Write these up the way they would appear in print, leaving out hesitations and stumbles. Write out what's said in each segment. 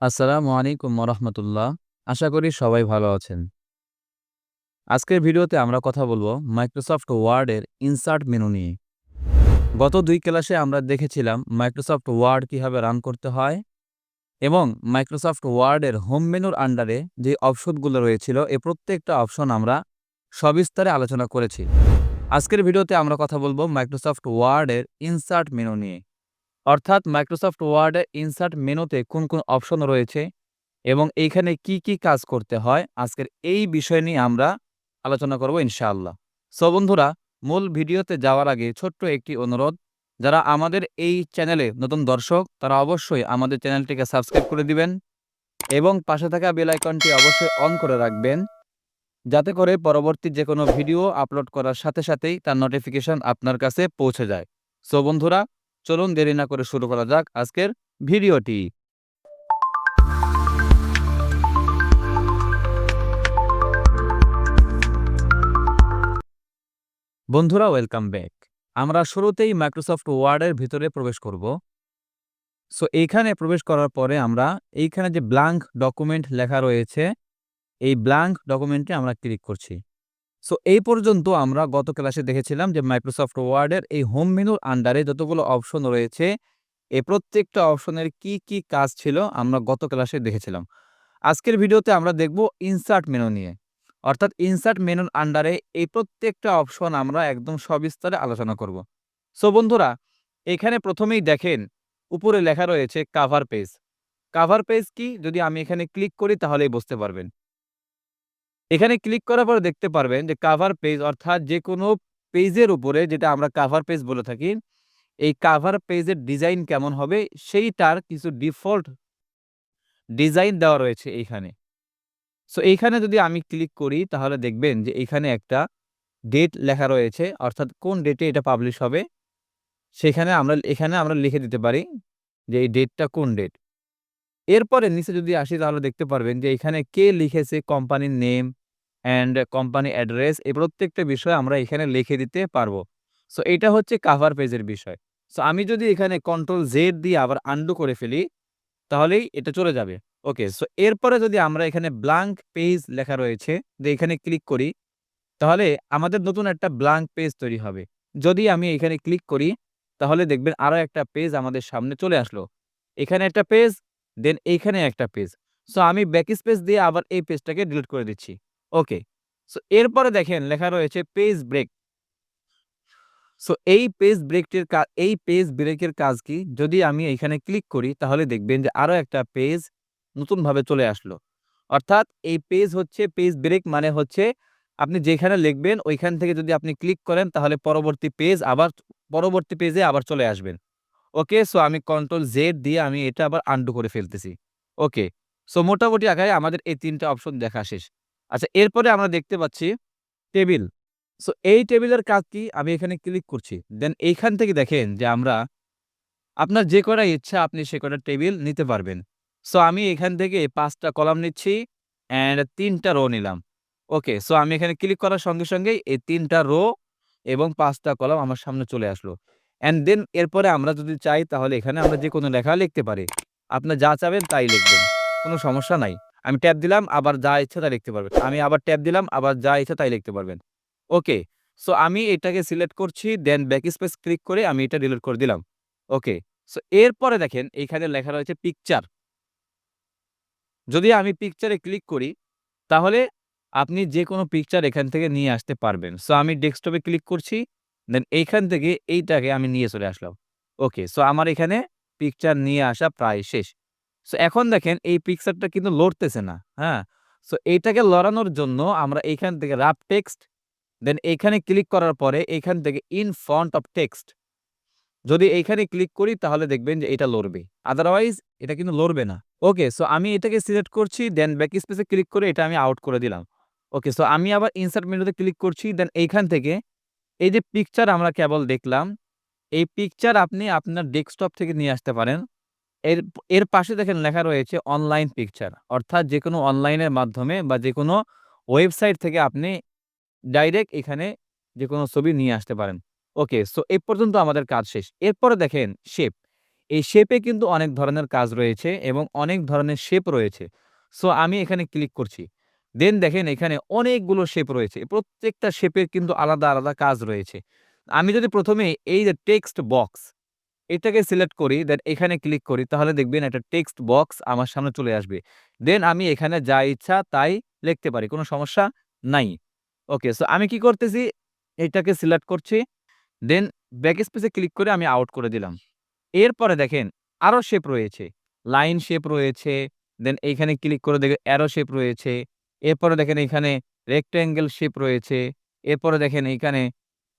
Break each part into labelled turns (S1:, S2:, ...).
S1: আসসালামু আলাইকুম ওয়া রাহমাতুল্লাহ। আশা করি সবাই ভালো আছেন। আজকের ভিডিওতে আমরা কথা বলবো মাইক্রোসফট ওয়ার্ডের ইনসার্ট মেনু নিয়ে। গত ২ ক্লাসে আমরা দেখেছিলাম মাইক্রোসফট ওয়ার্ড কিভাবে রান করতে হয় এবং মাইক্রোসফট ওয়ার্ডের হোম মেনুর আন্ডারে যে অপশনগুলো রয়েছিল এই প্রত্যেকটা অপশন আমরা সবিস্তারে আলোচনা করেছি। আজকের ভিডিওতে আমরা কথা বলবো মাইক্রোসফট ওয়ার্ডের ইনসার্ট মেনু নিয়ে। অর্থাৎ মাইক্রোসফট ওয়ার্ডের ইনসার্ট মেনুতে কোন অপশন রয়েছে এবং এইখানে কি কাজ করতে হয় আজকের এই বিষয় নিয়ে আমরা আলোচনা করব ইনশাআল্লাহ। সো বন্ধুরা, মূল ভিডিওতে যাওয়ার আগে ছোট্ট একটি অনুরোধ, যারা আমাদের এই চ্যানেলে নতুন দর্শক তারা অবশ্যই আমাদের চ্যানেলটিকে সাবস্ক্রাইব করে দিবেন এবং পাশে থাকা বেল আইকনটি অবশ্যই অন করে রাখবেন, যাতে করে পরবর্তী যে কোনো ভিডিও আপলোড করার সাথে সাথেই তার নোটিফিকেশন আপনার কাছে পৌঁছে যায়। সো বন্ধুরা, চলুন দেরি না করে শুরু করা যাক আজকের ভিডিওটি। বন্ধুরা, ওয়েলকাম ব্যাক। আমরা শুরুতেই মাইক্রোসফট ওয়ার্ডের ভিতরে প্রবেশ করব। সো এইখানে প্রবেশ করার পরে আমরা এইখানে যে ব্ল্যাঙ্ক ডকুমেন্ট লেখা রয়েছে, এই ব্ল্যাঙ্ক ডকুমেন্টে আমরা ক্লিক করছি। সো এই পর্যন্ত আমরা গত ক্লাসে দেখেছিলাম যে মাইক্রোসফট ওয়ার্ডের এই হোম মেনুর আন্ডারে যতগুলো অপশন রয়েছে, এই প্রত্যেকটা অপশনের কি কাজ ছিল আমরা গত ক্লাসে দেখেছিলাম। আজকের ভিডিওতে আমরা দেখব ইনসার্ট মেনু নিয়ে। অর্থাৎ ইনসার্ট মেনুর আন্ডারে এই প্রত্যেকটা অপশন আমরা একদম সবিস্তারে আলোচনা করব। সো বন্ধুরা, এখানে প্রথমেই দেখেন উপরে লেখা রয়েছে কাভার পেজ। কাভার পেজ কি? যদি আমি এখানে ক্লিক করি তাহলেই বুঝতে পারবেন। এখানে ক্লিক করার পরে দেখতে পারবেন যে কাভার পেজ অর্থাৎ যেকোনো পেজের উপরে যেটা আমরা কাভার পেজ বলে থাকি, এই কাভার পেজের ডিজাইন কেমন হবে সেইটার কিছু ডিফল্ট ডিজাইন দেওয়া রয়েছে এইখানে। সো এইখানে যদি আমি ক্লিক করি তাহলে দেখবেন যে এইখানে একটা ডেট লেখা রয়েছে, অর্থাৎ কোন ডেটে এটা পাবলিশ হবে এখানে আমরা লিখে দিতে পারি যে এই ডেটটা কোন ডেট। এরপরে নিচে যদি আসি তাহলে দেখতে পারবেন যে এখানে কে লিখেছে, কোম্পানির নেম অ্যান্ড কোম্পানি অ্যাড্রেস, এই প্রত্যেকটা বিষয় আমরা এখানে লিখে দিতে পারবো। সো এইটা হচ্ছে কাভার পেজের বিষয়। সো আমি যদি এখানে কন্ট্রোল জেড দিয়ে আবার আন্ডু করে ফেলি তাহলেই এটা চলে যাবে। ওকে, সো এরপরে যদি আমরা এখানে ব্ল্যাঙ্ক পেজ লেখা রয়েছে, যে এখানে ক্লিক করি তাহলে আমাদের নতুন একটা ব্ল্যাঙ্ক পেজ তৈরি হবে। যদি আমি এখানে ক্লিক করি তাহলে দেখবেন আরো একটা পেজ আমাদের সামনে চলে আসলো। এখানে একটা পেজ, দেন এইখানে একটা পেজ। সো আমি ব্যাকস্পেস দিয়ে আবার এই পেজটাকে ডিলিট করে দিচ্ছি। ওকে। সো এরপরে দেখেন লেখা রয়েছে পেজ ব্রেক। সো এই পেজ ব্রেকের কাজ কি? যদি আমি এইখানে ক্লিক করি তাহলে দেখবেন যে আরো একটা পেজ নতুনভাবে চলে আসলো। অর্থাৎ এই পেজ হচ্ছে পেজ ব্রেক, মানে হচ্ছে আপনি যেখানে লিখবেন ওইখান থেকে যদি আপনি ক্লিক করেন তাহলে পরবর্তী পেজে আবার চলে আসবেন। ওকে, সো আমি কন্ট্রোল জেড দিয়ে আমি এটা আবার আনডু করে ফেলতেছি। ওকে। সো মোটামুটি আকারে আমাদের এই ৩ টা অপশন দেখা শেষ। আচ্ছা, এরপরে আমরা দেখতে পাচ্ছি টেবিল। সো এই টেবিলের কাজ কি? আমি এখানে ক্লিক করছি। দেন এইখান থেকে দেখেন যে আপনার যে কয়টা ইচ্ছা আপনি সে কয়টা টেবিল নিতে পারবেন। সো আমি এখান থেকে ৫ টা কলাম নিচ্ছি অ্যান্ড ৩ টা রো নিলাম। ওকে, সো আমি এখানে ক্লিক করার সঙ্গেই এই ৩ টা রো এবং ৫ টা কলাম আমার সামনে চলে আসলো। অ্যান্ড দেন এরপরে আমরা যদি চাই তাহলে এখানে আমরা যেকোনো লেখা লিখতে পারি। আপনার যা চাবেন তাই লিখবেন। কোনো সমস্যা নাই। আমি ট্যাব দিলাম আবার যা ইচ্ছা তাই লিখতে পারবেন। আমি আবার ট্যাব দিলাম আবার যা ইচ্ছা তাই লিখতে পারবেন। ওকে। সো আমি এটাকে সিলেক্ট করছি, দেন ব্যাকস্পেস ক্লিক করে আমি এটা ডিলিট করে দিলাম। ওকে। সো এরপরে দেখেন এইখানে লেখা রয়েছে পিকচার। যদি আমি পিকচারে ক্লিক করি তাহলে আপনি যেকোনো পিকচার এখান থেকে নিয়ে আসতে পারবেন। সো আমি ডেস্কটপে ক্লিক করছি, দেন এইখান থেকে এইটাকে আমি নিয়ে চলে আসলাম। ওকে, সো আমার এখানে পিকচার নিয়ে আসা প্রায় শেষ। সো এখন দেখেন এই পিকচারটা কিন্তু লড়তেছে না। হ্যাঁ? সো এইটাকে লড়ানোর জন্য আমরা এইখান থেকে রাফ টেক্সট, দেন এইখানে ক্লিক করার পরে এইখান থেকে ইন ফন্ট অফ টেক্সট যদি এইখানে ক্লিক করি তাহলে দেখবেন যে এটা লড়বে। আদারওয়াইজ এটা কিন্তু লড়বে না। ওকে, সো আমি এটাকে সিলেক্ট করছি, দেন ব্যাকস্পেস এ ক্লিক করে এটা আমি আউট করে দিলাম। ওকে, সো আমি আবার ইনসার্ট মেনুতে ক্লিক করছি, দেন এইখান থেকে এই যে পিকচার আমরা কেবল দেখলাম, এই পিকচার আপনি আপনার ডেস্কটপ থেকে নিয়ে আসতে পারেন। এর এর পাশে দেখেন লেখা রয়েছে অনলাইন পিকচার। অর্থাৎ যেকোনো অনলাইনের মাধ্যমে বা যেকোনো ওয়েবসাইট থেকে আপনি ডাইরেক্ট এখানে যেকোনো ছবি নিয়ে আসতে পারেন। ওকে, সো এ পর্যন্ত আমাদের কাজ শেষ। এরপরে দেখেন শেপ। এই শেপে কিন্তু অনেক ধরনের কাজ রয়েছে এবং অনেক ধরনের শেপ রয়েছে। সো আমি এখানে ক্লিক করছি। দেন দেখেন এখানে অনেকগুলো শেপ রয়েছে। প্রত্যেকটা শেপের কিন্তু আলাদা, আলাদা কাজ রয়েছে। আমি যদি ১ম এ এই যে টেক্সট বক্স এটাকে সিলেক্ট করি, দেন এখানে ক্লিক করি তাহলে দেখবেন একটা টেক্সট বক্স আমার সামনে চলে আসবে। দেন আমি এখানে যা ইচ্ছা তাই লিখতে পারি। কোনো সমস্যা নাই। ওকে, সো আমি কি করতেছি? এটাকে সিলেক্ট করছি। দেন ব্যাকস্পেস এ ক্লিক করে আমি আউট করে দিলাম। এরপরে দেখেন আরো শেপ রয়েছে। লাইন শেপ রয়েছে। দেন এইখানে ক্লিক করে দেখেন অ্যারো শেপ রয়েছে। এরপরে দেখেন এইখানে রেক্টেঙ্গেল শেপ রয়েছে। এরপরে দেখেন এইখানে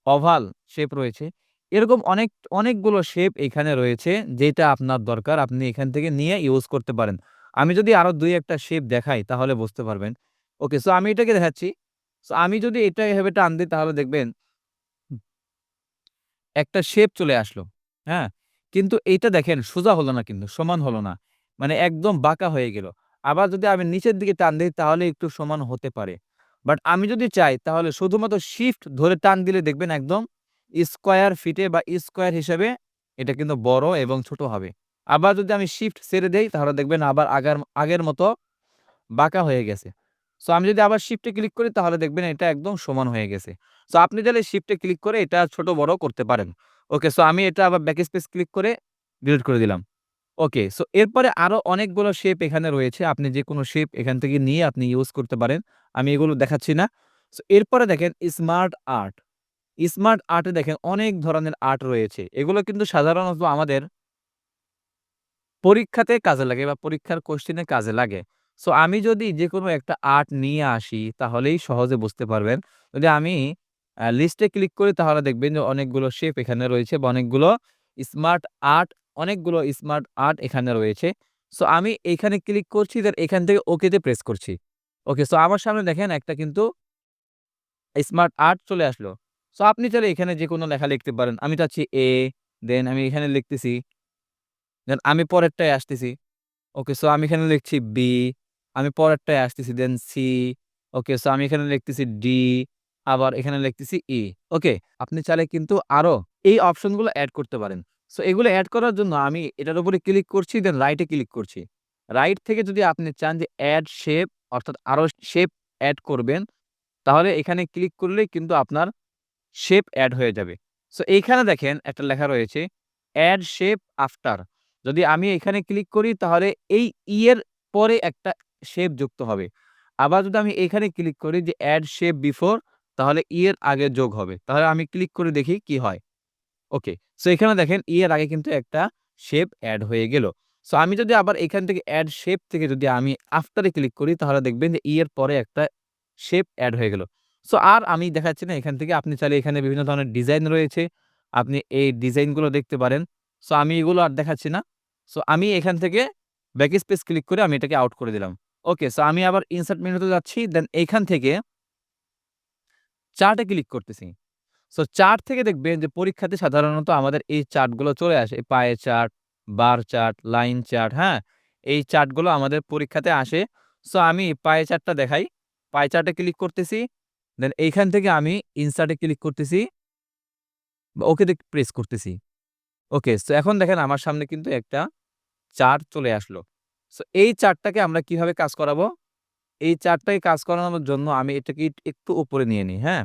S1: ওভাল শেপ রয়েছে। এরকম অনেকগুলো শেপ এখানে রয়েছে যেটা আপনার দরকার আপনি এখান থেকে নিয়ে ইউজ করতে পারেন। আমি যদি আরো ২-১ টা শেপ দেখাই তাহলে বুঝতে পারবেন। ওকে, সো আমি এটাকে দেখাচ্ছি। সো আমি যদি এটা এভাবে টান দেই তাহলে দেখবেন একটা শেপ চলে আসলো। হ্যাঁ? কিন্তু এইটা দেখেন সোজা হলো না কিন্তু, সমান হলো না। মানে একদম বাঁকা হয়ে গেল। আবার যদি আমি নিচের দিকে টান দেই তাহলে একটু সমান হতে পারে। বাট আমি যদি চাই তাহলে শুধুমাত্র শিফট ধরে টান দিলে দেখবেন একদম স্কোয়ার ফিটে বা স্কোয়ার হিসেবে এটা কিন্তু বড় এবং ছোট হবে। আবার যদি আমি শিফট ছেড়ে দেই তাহলে দেখবেন আবার আগের মতো বাঁকা হয়ে গেছে। সো আমি যদি আবার শিফটে ক্লিক করি তাহলে দেখবেন এটা একদম সমান হয়ে গেছে। সো আপনি চাইলে শিফটে ক্লিক করে এটা ছোট বড় করতে পারেন। ওকে, সো আমি এটা আবার ব্যাকস্পেস ক্লিক করে ডিলিট করে দিলাম। ওকে, সো এরপরে আরো অনেকগুলো শেপ এখানে রয়েছে। আপনি যেকোনো শেপ এখান থেকে নিয়ে আপনি ইউজ করতে পারেন। আমি এগুলো দেখাচ্ছি না। সো এরপরে দেখেন স্মার্ট আর্ট। স্মার্ট আর্ট এ দেখেন অনেক ধরনের আর্ট রয়েছে। এগুলো কিন্তু সাধারণত আমাদের পরীক্ষাতে কাজে লাগে বা পরীক্ষার কোয়েশ্চেন এ কাজে লাগে। সো আমি যদি যেকোনো একটা আর্ট নিয়ে আসি তাহলেই সহজে বুঝতে পারবেন। যদি আমি লিস্টে ক্লিক করি তাহলে দেখবেন যে অনেকগুলো শেপ এখানে রয়েছে বা স্মার্ট অনেকগুলো স্মার্ট আর্ট এখানে রয়েছে। সো আমি এইখানে ক্লিক করছি দেন এখান থেকে ওকে তে প্রেস করছি। ওকে, সো আমার সামনে দেখেন একটা কিন্তু স্মার্ট আর্ট চলে আসলো। সো আপনি চাইলে এখানে যেকোনো লেখা লিখতে পারেন। আমি চাচ্ছি এ, দেন আমি এখানে লিখতেছি। দেন আমি পরেরটায় আসতেছি। ওকে, সো আমি এখানে লিখছি বি, আমি পরেরটায় আসতেছি দেন সি, ওকে, সো আমি এখানে লিখতেছি ডি, আবার এখানে লিখতেছি ই। ওকে, আপনি চাইলে কিন্তু আরো এই অপশনগুলো এড করতে পারেন। সো এগুলো এড করার জন্য আমি এটার উপরে ক্লিক করছি দেন রাইট এ ক্লিক করছি। রাইট থেকে যদি আপনি চান যে এড শেপ অর্থাৎ আরো শেপ এড করবেন তাহলে এখানে ক্লিক করলেই কিন্তু আপনার শেপ এড হয়ে যাবে। সো এইখানে দেখেন একটা লেখা রয়েছে এড শেপ আফটার। যদি আমি এখানে ক্লিক করি তাহলে এই এর পরে একটা শেপ যুক্ত হবে। আবার যদি আমি এখানে ক্লিক করি যে এড শেপ বিফোর তাহলে এর আগে যোগ হবে। তাহলে আমি ক্লিক করে দেখি কি হয়। ওকে, সো এখানে দেখেন এর আগে কিন্তু একটা শেপ এড হয়ে গেল। সো আমি যদি আবার এখান থেকে এড শেপ থেকে যদি আমি আফটার এ ক্লিক করি তাহলে দেখবেন যে এর পরে একটা শেপ এড হয়ে গেল। সো আর আমি দেখাচ্ছি না এখান থেকে আপনি চাইলে এখানে বিভিন্ন ধরনের ডিজাইন রয়েছে। আপনি এই ডিজাইনগুলো দেখতে পারেন। সো আমি এগুলো আর দেখাচ্ছি না। সো আমি এখান থেকে ব্যাকস্পেস ক্লিক করে আমি এটাকে আউট করে দিলাম। ওকে, সো আমি আবার ইনসার্ট মেনুতে যাচ্ছি। দেন এইখান থেকে চার্ট এ ক্লিক করতেছি। সো চার্ট থেকে দেখবেন যে পরীক্ষাতে সাধারণত আমাদের এই চার্টগুলো চলে আসে। পায়ে chart, bar chart, line chart, হ্যাঁ? এই চার্টগুলো আমাদের পরীক্ষাতে আসে। সো আমি পায়ে চার্টটা দেখাই। পায়ে চার্টে ক্লিক করতেছি। দেন এইখান থেকে আমি ইনসার্ট এ ক্লিক করতেছি বা ওকে তে প্রেস করতেছি। ওকে, সো এখন দেখেন আমার সামনে কিন্তু একটা চার্ট চলে আসলো। সো এই চার্টটাকে আমরা কিভাবে কাজ করাবো? এই চার্টটাকে কাজ করানোর জন্য আমি এটাকে একটু উপরে নিয়ে নিই, হ্যাঁ?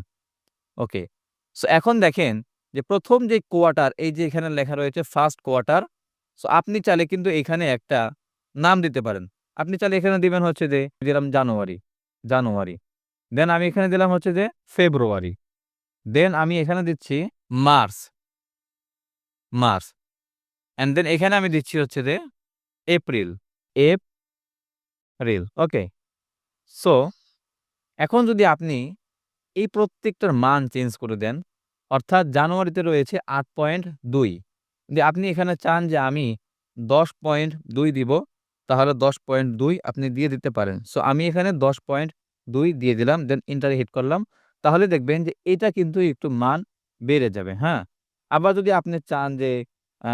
S1: ওকে। সো এখন দেখেন যে ১ম যে কোয়ার্টার এই যে এখানে লেখা রয়েছে ফার্স্ট কোয়ার্টার। সো আপনি চাইলে কিন্তু এখানে একটা নাম দিতে পারেন। আপনি চাইলে এখানে দিবেন হচ্ছে যে দিলাম জানুয়ারি। দেন আমি এখানে দিলাম হচ্ছে যে ফেব্রুয়ারি। দেন আমি এখানে দিচ্ছি মার্চ, মার্চ। অ্যান্ড দেন এখানে আমি দিচ্ছি হচ্ছে যে এপ্রিল, এপ্রিল। ওকে। সো এখন যদি আপনি এই প্রত্যেকটার মান চেঞ্জ করে দেন। অর্থাৎ জানুয়ারিতে রয়েছে ৮.২ যদি আপনি এখানে চান যে আমি ১০.২ দিব, তাহলে ১০.২ আপনি দিয়ে দিতে পারেন। সো আমি এখানে ১০.২ দিয়ে দিলাম। দেন এন্টারে হিট করলাম। তাহলে দেখবেন যে এটা কিন্তু একটু মান বেড়ে যাবে, হ্যাঁ? আবার যদি আপনি চান যে আ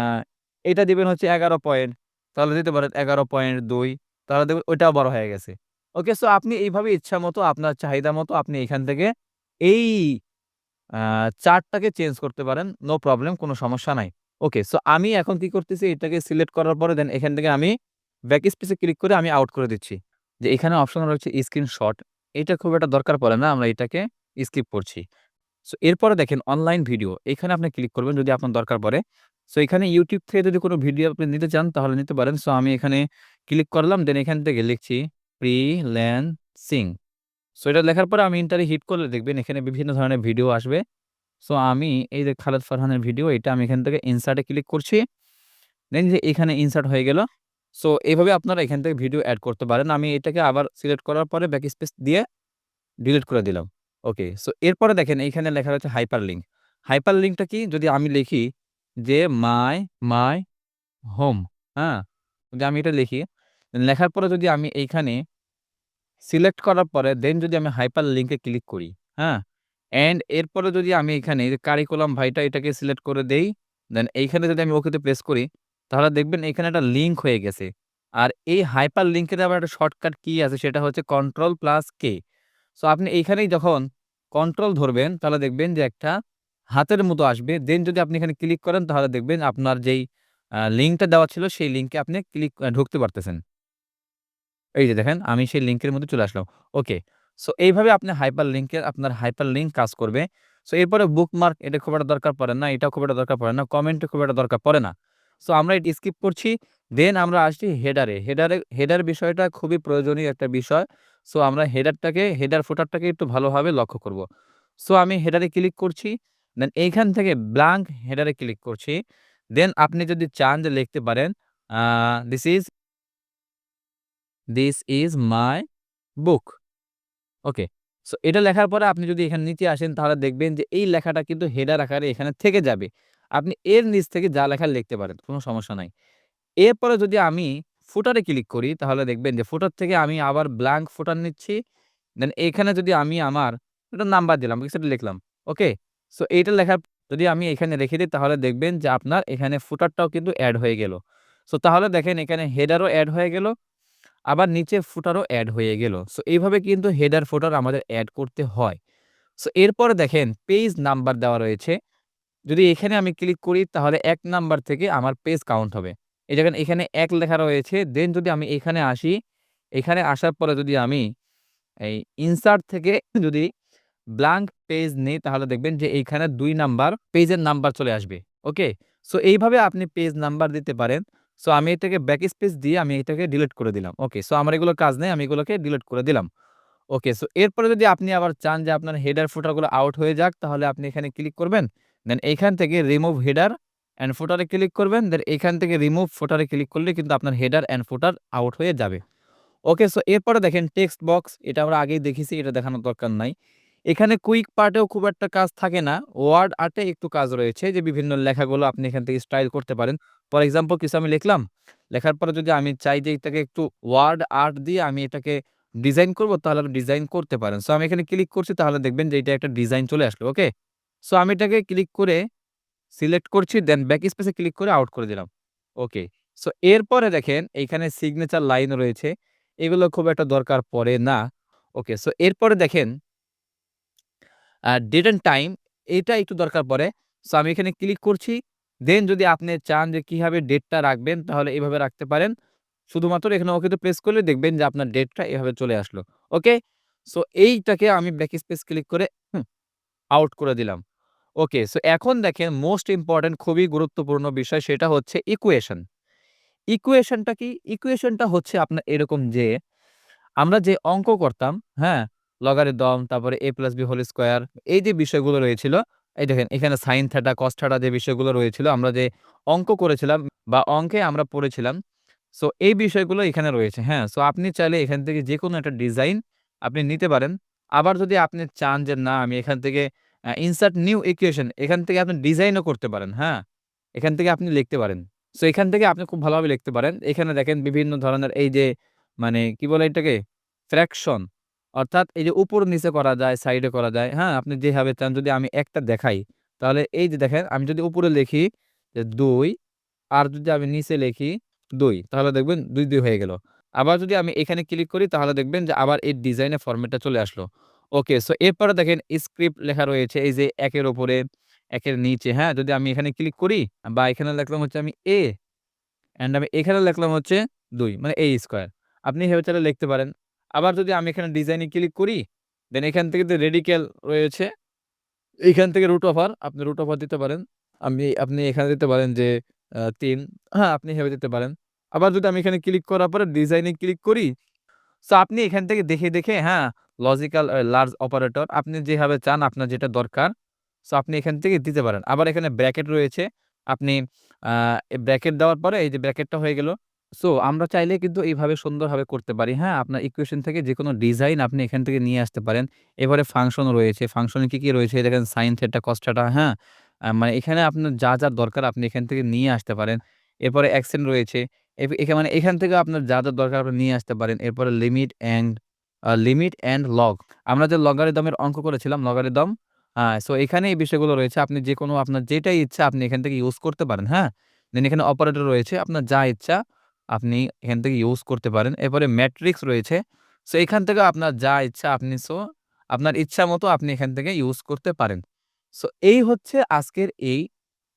S1: এটা দিবেন হচ্ছে ১১ পয়েন্ট, তাহলে দিতে পারেন ১১.২ তাহলে দেখবেন ওইটাও বড় হয়ে গেছে। ওকে, সো আপনি এইভাবে ইচ্ছামতো আপনার চাহিদা মতো আপনি এখান থেকে এই আ চার্টটাকে চেঞ্জ করতে পারেন। নো প্রবলেম, কোনো সমস্যা নাই। ওকে, সো আমি এখন কি করতেছি এটাকে সিলেক্ট করার পরে দেন এখান থেকে আমি ব্যাক স্পেসে ক্লিক করে আমি আউট করে দিচ্ছি। যে এখানে অপশন রয়েছে স্ক্রিনশট। এটা খুব একটা দরকার পড়ে না। আমরা এটাকে স্কিপ করছি। সো এরপরে দেখেন অনলাইন ভিডিও। এখানে আপনি ক্লিক করবেন যদি আপনার দরকার পড়ে। সো এখানে YouTube থেকে যদি কোন ভিডিও আপনি নিতে চান তাহলে নিতে পারেন। সো আমি এখানে ক্লিক করলাম দেন এখান থেকে লিখছি ফ্রিল্যান্সিং। সো এটা লেখার পরে আমি এন্টারে হিট করলে দেখবেন এখানে বিভিন্ন ধরনের ভিডিও আসবে। সো আমি এই যে খালেদ ফারহানের ভিডিও এটা আমি এখান থেকে ইনসার্ট এ ক্লিক করছি। দেন যে এখানে ইনসার্ট হয়ে গেল। সো এভাবে আপনারা এখান থেকে ভিডিও এড করতে পারেন। আমি এটাকে আবার সিলেক্ট করার পরে ব্যাক স্পেস দিয়ে ডিলিট করে দিলাম। ওকে। সো এরপরে দেখেন এইখানে লেখা রয়েছে হাইপারলিংক। হাইপারলিংকটা কি? যদি আমি লিখি যে মাই হোম, হ্যাঁ? যদি আমি এটা লিখি, লেখার পরে যদি আমি এইখানে সিলেক্ট করার পরে দেন যদি আমি হাইপারলিংক এ ক্লিক করি, হ্যাঁ? অ্যান্ড এরপরে যদি আমি এখানে যে কারিকুলাম ভাইটা এটাকে সিলেক্ট করে দেই, দেন এইখানে যদি আমি ওকে তে প্রেস করি, তাহলে দেখবেন এখানে একটা লিঙ্ক হয়ে গেছে। আর এই হাইপারলিংক এর আবার একটা শর্টকাট কি আছে সেটা হচ্ছে কন্ট্রোল প্লাস কে। সো আপনি এইখানেই যখন কন্ট্রোল ধরবেন তাহলে দেখবেন যে একটা হাতের মতো আসবে। দেন যদি আপনি এখানে ক্লিক করেন তাহলে দেখবেন আপনার যেই লিঙ্কটা দেওয়া ছিল সেই লিঙ্কে আপনি ঢুকতে পারতেছেন। এই যে দেখেন আমি সেই লিঙ্কের মধ্যে চলে আসলাম। ওকে। সো এইভাবে আপনি আপনার হাইপারলিংক কাজ করবে। সো এরপরে বুকমার্ক এটা খুব একটা দরকার পড়ে না। এটাও খুব একটা দরকার পড়ে না। কমেন্টও খুব একটা দরকার পড়ে না। সো আমরা এটা স্কিপ করছি। দেন আমরা আসছি হেডারে। হেডার বিষয়টা খুবই প্রয়োজনীয় একটা বিষয়। সো আমরা হেডার ফুটারটাকে একটু ভালোভাবে লক্ষ্য করব। সো আমি হেডারে ক্লিক করছি। দেন এইখান থেকে ব্ল্যাংক হেডারে ক্লিক করছি। দেন আপনি যদি চান যে লিখতে পারেন uh this is this is my book. Okay. So এটা লেখার পরে আপনি যদি এখানে নিচে আসেন তাহলে দেখবেন যে এই লেখাটা কিন্তু হেডার আকারে এখানে থেকে যাবে। আপনি এর নিচ থেকে যা লেখা লিখতে পারেন। কোন সমস্যা নাই। এরপরে যদি আমি ফুটারে ক্লিক করি তাহলে দেখবেন যে ফুটার থেকে আমি আবার ব্ল্যাংক ফুটার নিচ্ছি। দেন এখানে যদি আমি আমার একটা নাম্বার দিলাম, কিছুটা লিখলাম। ওকে? সো এইটা লেখার যদি আমি এখানে রেখে দিই তাহলে দেখবেন যে আপনার এখানে ফুটারটাও কিন্তু এড হয়ে গেল। সো তাহলে দেখেন এখানে হেডারও এড হয়ে গেল। আবার নিচে ফুটারও এড হয়ে গেল। সো এইভাবে কিন্তু হেডার, ফুটার আমাদের এড করতে হয়। সো এরপরে দেখেন পেজ নাম্বার দেওয়া রয়েছে। যদি এখানে আমি ক্লিক করি তাহলে ১ নাম্বার থেকে আমার পেজ কাউন্ট হবে। এই দেখেন এখানে ১ লেখা রয়েছে। দেন যদি আমি এখানে আসি, এখানে আসার পরে যদি আমি এই ইনসার্ট থেকে যদি ব্ল্যাংক পেজ নেই তাহলে দেখবেন যে এইখানে ২ নাম্বার পেজের নাম্বার চলে আসবে। ওকে? সো এইভাবে আপনি পেজ নাম্বার দিতে পারেন। সো আমি এটাকে ব্যাকস্পেস দিয়ে আমি এটাকে ডিলিট করে দিলাম। ওকে। সো আমার এগুলোর কাজ নেই। আমি এগুলোকে ডিলিট করে দিলাম। ওকে। সো এরপরে যদি আপনি আবার চান যে আপনার হেডার ফুটার গুলো আউট হয়ে যাক তাহলে আপনি এখানে ক্লিক করবেন। দেন এইখান থেকে remove header and footer A click করবেন। দেন এইখান থেকে রিমুভ ফুটার এ ক্লিক করলে কিন্তু আপনার হেডার অ্যান্ড ফুটার আউট হয়ে যাবে। ওকে। সো এরপরে দেখেন টেক্সট বক্স এটা আমরা আগেই দেখেছি এটা দেখানোর দরকার নাই। এখানে কুইক পার্টেও খুব একটা কাজ থাকে না। ওয়ার্ড আর্টে একটু কাজ রয়েছে যে বিভিন্ন লেখাগুলো আপনি এখান থেকে স্টাইল করতে পারেন। ফর এক্সাম্পল কিছু আমি লিখলাম। লেখার পরে যদি আমি চাই যে এটাকে একটু ওয়ার্ড আর্ট দিয়ে আমি এটাকে ডিজাইন করব তাহলে আপনি ডিজাইন করতে পারেন। সো আমি এখানে ক্লিক করছি তাহলে দেখবেন যে এটা একটা ডিজাইন চলে আসলো। ওকে? সো আমি এটাকে ক্লিক করে সিলেক্ট করছি দেন ব্যাক স্পেস এ ক্লিক করে আউট করে দিলাম। ওকে। সো এরপরে দেখেন এইখানে সিগনেচার লাইন রয়েছে। এগুলো খুব একটা দরকার পড়ে না। ওকে। সো এরপরে দেখেন ডেট অ্যান্ড টাইম এটা একটু দরকার পড়ে। সো আমি এখানে ক্লিক করছি। দেন যদি আপনি চান যে কিভাবে ডেটটা রাখবেন তাহলে এভাবে রাখতে পারেন। শুধুমাত্র এখানে ওকে তে প্রেস করলে দেখবেন যে আপনার ডেটটা এভাবে চলে আসলো। ওকে? সো এইটাকে আমি ব্যাক স্পেস ক্লিক করে আউট করে দিলাম। ওকে। সো এখন দেখেন মোস্ট ইম্পোর্টেন্ট খুবই গুরুত্বপূর্ণ বিষয় সেটা হচ্ছে ইকুয়েশন। ইকুয়েশনটা কি? ইকুয়েশনটা হচ্ছে আপনার এরকম যে আমরা যে অঙ্ক করতাম, হ্যাঁ? লগারিদম, তারপরে a plus b whole square এই যে বিষয়গুলো রয়েছিল, এই দেখেন এখানে সাইন থিটা, কস থিটা যে বিষয়গুলো রয়েছিল, আমরা যে অঙ্ক করেছিলাম বা অঙ্কে আমরা পড়েছিলাম। সো এই বিষয়গুলো এখানে রয়েছে, হ্যাঁ? সো আপনি চাইলে এখান থেকে যেকোনো একটা ডিজাইন আপনি নিতে পারেন। আবার যদি আপনি চান যে না আমি এখান থেকে ইনসার্ট নিউ ইকুয়েশন এখান থেকে আপনি ডিজাইনও করতে পারেন, হ্যাঁ? এখান থেকে আপনি লিখতে পারেন। সো এখান থেকে আপনি খুব ভালোভাবে লিখতে পারেন। এখানে দেখেন বিভিন্ন ধরনের এই যে মানে কি বলে এটাকে? ফ্র্যাকশন অর্থাৎ এই যে উপর নিচে করা যায়, সাইডে করা যায়, হ্যাঁ? আপনি যেভাবে চান যদি আমি একটা দেখাই, তাহলে এই যে দেখেন আমি যদি উপরে লিখি যে ২ আর যদি আমি নিচে লিখি ২ তাহলে দেখবেন ২ হয়ে গেল। আবার যদি আমি এখানে ক্লিক করি তাহলে দেখবেন যে আবার এই ডিজাইনের ফরমেটটা চলে আসলো। ওকে। সো এরপরে দেখেন স্ক্রিপ্ট লেখা রয়েছে এই যে ১ এর উপরে একের নিচে, হ্যাঁ? যদি আমি এখানে ক্লিক করি বা এখানে লিখলাম হচ্ছে আমি A অ্যান্ড আমি এখানে লিখলাম হচ্ছে ২ মানে A স্কয়ার। আপনি এভাবে চাইলে লিখতে পারেন। আবার যদি আমি এখানে ডিজাইন এ ক্লিক করি, দেন এখান থেকে যে রেডিক্যাল রয়েছে, এইখান থেকে রুট ওভার আপনি রুট ওভার দিতে পারেন। আপনি এখানে দিতে পারেন যে ৩ হ্যাঁ, আপনি এভাবে দিতে পারেন। আবার যদি আমি এখানে ক্লিক করার পরে ডিজাইন এ ক্লিক করি, সো আপনি এখান থেকে দেখে, হ্যাঁ, লজিক্যাল লার্জ অপারেটর আপনি যেভাবে চান আপনার যেটা দরকার, সো আপনি এখান থেকে দিতে পারেন। আবার এখানে ব্র্যাকেট রয়েছে। আপনি আ ব্র্যাকেট দেওয়ার পরে এই যে ব্র্যাকেটটা হয়ে গেল। সো আমরা চাইলে কিন্তু এইভাবে সুন্দরভাবে করতে পারি, হ্যাঁ? আপনার ইকুয়েশন থেকে যেকোনো ডিজাইন আপনি এখান থেকে নিয়ে আসতে পারেন। এবারে ফাংশন রয়েছে। ফাংশনে কি রয়েছে? এই দেখেন সাইন থিটা, কস থিটা, হ্যাঁ? মানে এখানে আপনার যা দরকার আপনি এখান থেকে নিয়ে আসতে পারেন। এরপরে অ্যাকসেন্ট রয়েছে। মানে এখান থেকে আপনার যা দরকার আপনি নিয়ে আসতে পারেন। এরপরে লিমিট অ্যান্ড লগ। আমরা যে লগারিদমের অঙ্ক করেছিলাম লগারিদম, সো এখানে এই বিষয়গুলো রয়েছে। আপনি যেকোনো আপনার যেটাই ইচ্ছা আপনি এখান থেকে ইউজ করতে পারেন, হ্যাঁ? দেন এখানে অপারেটর রয়েছে। আপনার যা ইচ্ছা আপনি এখান থেকে ইউজ করতে পারেন। এরপরে ম্যাট্রিক্স রয়েছে। সো এখান থেকে আপনার যা ইচ্ছা আপনার ইচ্ছা মতো আপনি এখান থেকে ইউজ করতে পারেন। সো এই হচ্ছে আজকের এই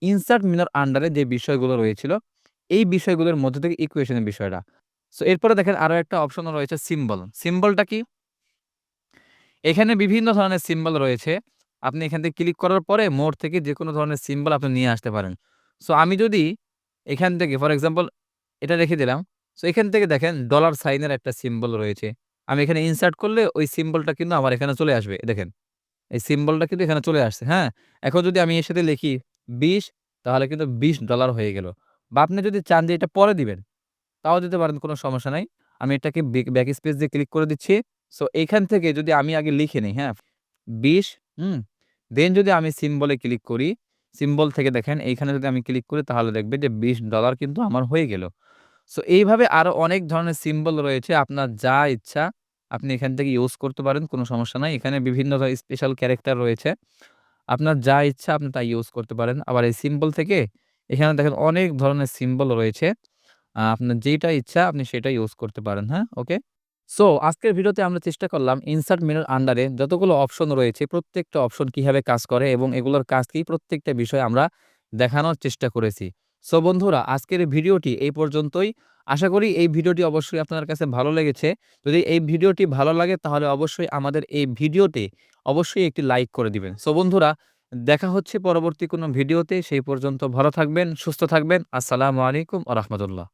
S1: ইনসার্ট মেনুর আন্ডারে যে বিষয়গুলো রয়েছিল, এই বিষয়গুলোর মধ্যে থেকে ইকুয়েশন এর বিষয়টা। সো এরপরে দেখেন আরো একটা অপশন রয়েছে সিম্বল। সিম্বলটা কি? এখানে বিভিন্ন ধরনের সিম্বল রয়েছে। আপনি এখান থেকে ক্লিক করার পরে মোর থেকে যেকোনো ধরনের সিম্বল আপনি নিয়ে আসতে পারেন। সো আমি যদি এখান থেকে ফর এক্সাম্পল এটা রেখে দিলাম। সো এখান থেকে দেখেন ডলার সাইনের একটা সিম্বল রয়েছে। আমি এখানে ইনসার্ট করলে ওই সিম্বলটা কিন্তু আমার এখানে চলে আসবে। দেখেন। এই সিম্বলটা কিন্তু এখানে চলে আসছে, হ্যাঁ? এখন যদি আমি এর সাথে লিখি ২০ তাহলে কিন্তু $২০ হয়ে গেল। বা আপনি যদি চান যে এটা পরে দিবেন তাও দিতে পারেন, কোনো সমস্যা নাই। আমি এটাকে ব্যাকস্পেস দিয়ে ক্লিক করে দিচ্ছি। সো এইখান থেকে যদি আমি আগে লিখে নেই, হ্যাঁ? ২০ হুম? দেন যদি আমি সিম্বলে ক্লিক করি, সিম্বল থেকে দেখেন এইখানে যদি আমি ক্লিক করি তাহলে দেখবেন যে $20 কিন্তু আমার হয়ে গেল। সো এইভাবে আরো অনেক ধরনের সিম্বল রয়েছে। আপনার যা ইচ্ছা আপনি এখান থেকে ইউজ করতে পারেন, কোনো সমস্যা নাই। এখানে বিভিন্ন স্পেশাল ক্যারেক্টার রয়েছে। আপনার যা ইচ্ছা আপনি তাই ইউজ করতে পারেন। আবার এই সিম্বল থেকে এখানে দেখেন অনেক ধরনের সিম্বল রয়েছে। আপনার যেইটা ইচ্ছা আপনি সেটা ইউজ করতে পারেন, হ্যাঁ? ওকে। সো আজকের ভিডিওতে আমরা চেষ্টা করলাম ইনসার্ট মেনুর আন্ডারে যতগুলো অপশন রয়েছে প্রত্যেকটা অপশন কিভাবে কাজ করে এবং এগুলোর কাজ কি প্রত্যেকটা বিষয় আমরা দেখানোর চেষ্টা করেছি। সো বন্ধুরা আজকের এই ভিডিওটি এই পর্যন্তই। আশা করি এই ভিডিওটি অবশ্যই আপনার কাছে ভালো লেগেছে। যদি এই ভিডিওটি ভালো লাগে তাহলে অবশ্যই আমাদের এই ভিডিওতে অবশ্যই একটি লাইক করে দিবেন। সো বন্ধুরা দেখা হচ্ছে পরবর্তী কোনো ভিডিওতে। সেই পর্যন্ত ভালো থাকবেন, সুস্থ থাকবেন। আসসালামু আলাইকুম ওয়া রাহমাতুল্লাহ।